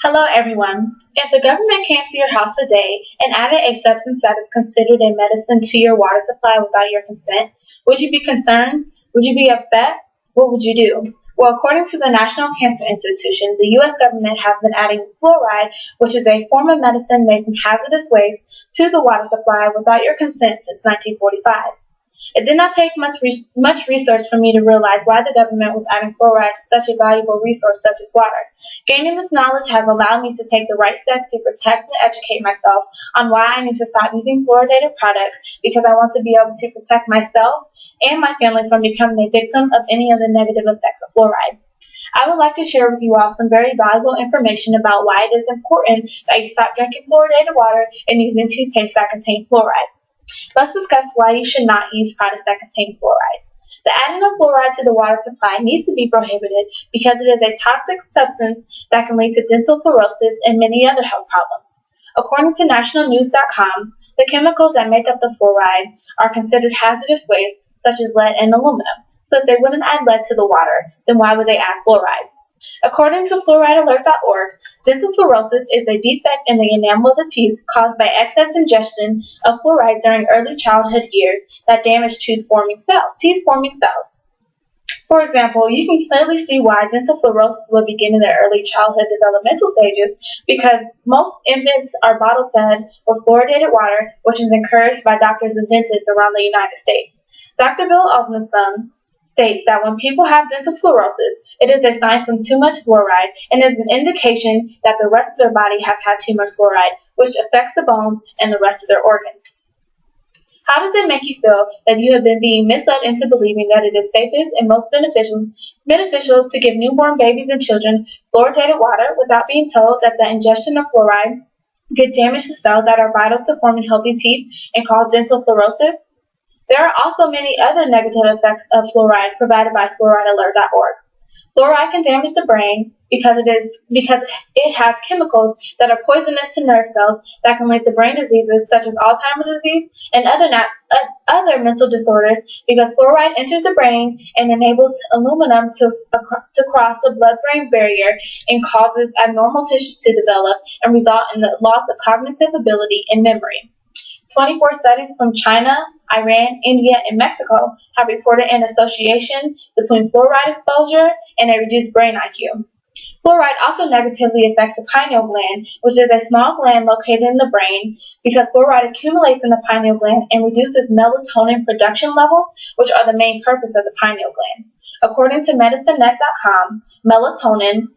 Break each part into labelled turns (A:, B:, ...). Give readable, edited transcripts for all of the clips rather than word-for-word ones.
A: Hello, everyone. If the government came to your house today and added a substance that is considered a medicine to your water supply without your consent, would you be concerned? Would you be upset? What would you do? Well, according to the National Cancer Institution, the U.S. government has been adding fluoride, which is a form of medicine made from hazardous waste, to the water supply without your consent since 1945. It did not take much research for me to realize why the government was adding fluoride to such a valuable resource such as water. Gaining this knowledge has allowed me to take the right steps to protect and educate myself on why I need to stop using fluoridated products because I want to be able to protect myself and my family from becoming a victim of any of the negative effects of fluoride. I would like to share with you all some very valuable information about why it is important that you stop drinking fluoridated water and using toothpaste that contain fluoride. Let's discuss why you should not use products that contain fluoride. The adding of fluoride to the water supply needs to be prohibited because it is a toxic substance that can lead to dental fluorosis and many other health problems. According to nationalnews.com, the chemicals that make up the fluoride are considered hazardous waste such as lead and aluminum. So if they wouldn't add lead to the water, then why would they add fluoride? According to fluoridealert.org, dental fluorosis is a defect in the enamel of the teeth caused by excess ingestion of fluoride during early childhood years that damage teeth-forming cells. For example, you can clearly see why dental fluorosis will begin in the early childhood developmental stages because most infants are bottle-fed with fluoridated water, which is encouraged by doctors and dentists around the United States. Dr. Bill Osmondson states that when people have dental fluorosis, it is a sign from too much fluoride and is an indication that the rest of their body has had too much fluoride, which affects the bones and the rest of their organs. How does it make you feel that you have been being misled into believing that it is safest and most beneficial to give newborn babies and children fluoridated water without being told that the ingestion of fluoride could damage the cells that are vital to forming healthy teeth and cause dental fluorosis? There are also many other negative effects of fluoride provided by fluoridealert.org. Fluoride can damage the brain because it has chemicals that are poisonous to nerve cells that can lead to brain diseases such as Alzheimer's disease and other mental disorders because fluoride enters the brain and enables aluminum to cross the blood-brain barrier and causes abnormal tissues to develop and result in the loss of cognitive ability and memory. 24 studies from China, Iran, India, and Mexico have reported an association between fluoride exposure and a reduced brain IQ. Fluoride also negatively affects the pineal gland, which is a small gland located in the brain, because fluoride accumulates in the pineal gland and reduces melatonin production levels, which are the main purpose of the pineal gland. According to medicinenet.com, Melatonin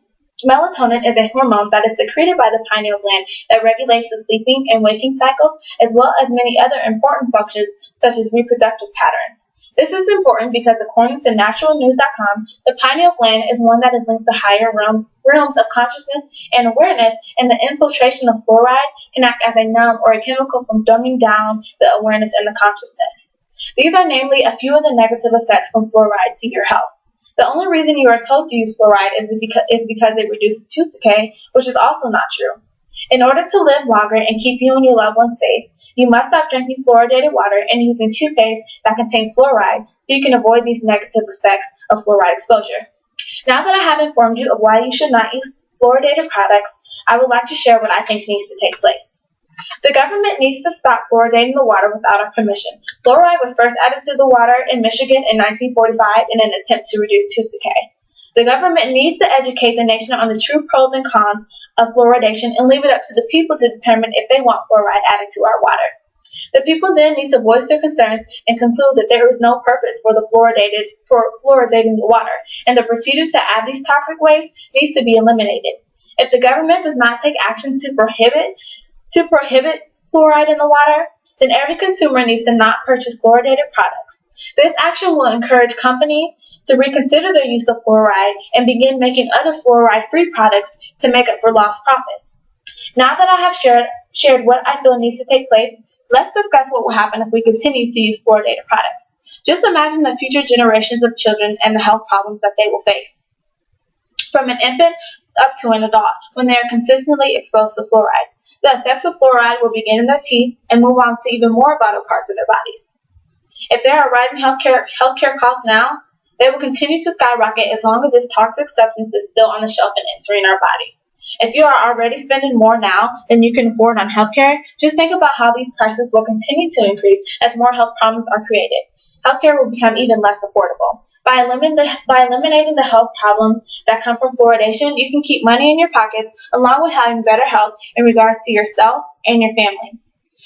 A: is a hormone that is secreted by the pineal gland that regulates the sleeping and waking cycles as well as many other important functions such as reproductive patterns. This is important because according to naturalnews.com, the pineal gland is one that is linked to higher realms of consciousness and awareness, and the infiltration of fluoride can act as a numb or a chemical from dumbing down the awareness and the consciousness. These are namely a few of the negative effects from fluoride to your health. The only reason you are told to use fluoride is because it reduces tooth decay, which is also not true. In order to live longer and keep you and your loved ones safe, you must stop drinking fluoridated water and using toothpaste that contains fluoride so you can avoid these negative effects of fluoride exposure. Now that I have informed you of why you should not use fluoridated products, I would like to share what I think needs to take place. The government needs to stop fluoridating the water without our permission. Fluoride was first added to the water in Michigan in 1945 in an attempt to reduce tooth decay. The government needs to educate the nation on the true pros and cons of fluoridation and leave it up to the people to determine if they want fluoride added to our water. The people then need to voice their concerns and conclude that there is no purpose for fluoridating the water, and the procedures to add these toxic wastes needs to be eliminated. If the government does not take action to prohibit fluoride in the water, then every consumer needs to not purchase fluoridated products. This action will encourage companies to reconsider their use of fluoride and begin making other fluoride-free products to make up for lost profits. Now that I have shared what I feel needs to take place, let's discuss what will happen if we continue to use fluoridated products. Just imagine the future generations of children and the health problems that they will face. From an infant up to an adult, when they are consistently exposed to fluoride. The effects of fluoride will begin in their teeth and move on to even more vital parts of their bodies. If there are rising healthcare costs now, they will continue to skyrocket as long as this toxic substance is still on the shelf and entering our bodies. If you are already spending more now than you can afford on healthcare, just think about how these prices will continue to increase as more health problems are created. Healthcare will become even less affordable. By eliminating the health problems that come from fluoridation, you can keep money in your pockets along with having better health in regards to yourself and your family.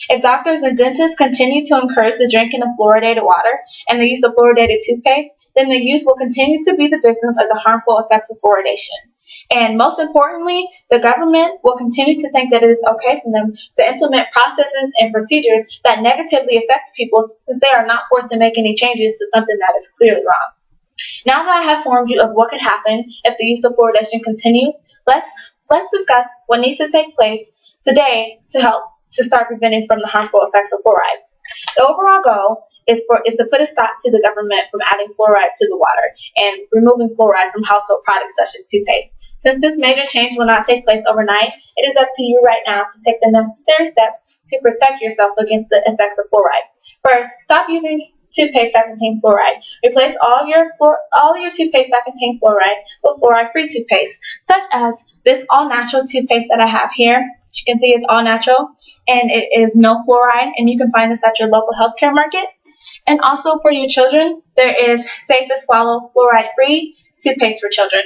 A: If doctors and dentists continue to encourage the drinking of fluoridated water and the use of fluoridated toothpaste, then the youth will continue to be the victims of the harmful effects of fluoridation. And most importantly, the government will continue to think that it is okay for them to implement processes and procedures that negatively affect people since they are not forced to make any changes to something that is clearly wrong. Now that I have informed you of what could happen if the use of fluoridation continues, let's discuss what needs to take place today to help to start preventing from the harmful effects of fluoride. The overall goal is to put a stop to the government from adding fluoride to the water and removing fluoride from household products such as toothpaste. Since this major change will not take place overnight, it is up to you right now to take the necessary steps to protect yourself against the effects of fluoride. First, stop using toothpaste that contains fluoride. Replace all your toothpaste that contains fluoride with fluoride-free toothpaste, such as this all-natural toothpaste that I have here. You can see it's all natural and it is no fluoride, and you can find this at your local healthcare market. And also for your children, there is Safe to Swallow fluoride-free toothpaste for children.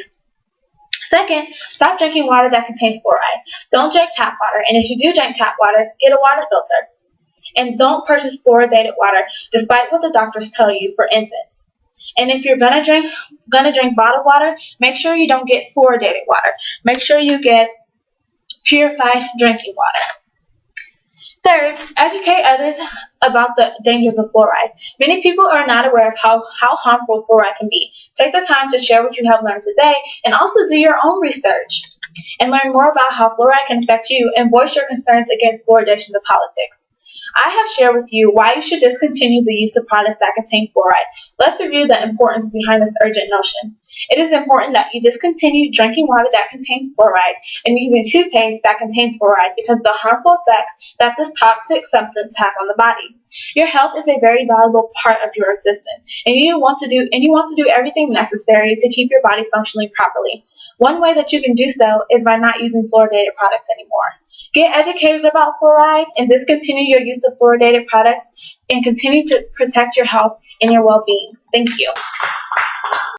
A: Second, stop drinking water that contains fluoride. Don't drink tap water, and if you do drink tap water, get a water filter. And don't purchase fluoridated water, despite what the doctors tell you, for infants. And if you're gonna drink bottled water, make sure you don't get fluoridated water. Make sure you get purified drinking water. Third, educate others about the dangers of fluoride. Many people are not aware of how harmful fluoride can be. Take the time to share what you have learned today and also do your own research and learn more about how fluoride can affect you and voice your concerns against fluoridation to politics. I have shared with you why you should discontinue the use of products that contain fluoride. Let's review the importance behind this urgent notion. It is important that you discontinue drinking water that contains fluoride and using toothpaste that contains fluoride because of the harmful effects that this toxic substance has on the body. Your health is a very valuable part of your existence, and you want to do everything necessary to keep your body functioning properly. One way that you can do so is by not using fluoridated products anymore. Get educated about fluoride and discontinue your use of fluoridated products and continue to protect your health and your well-being. Thank you.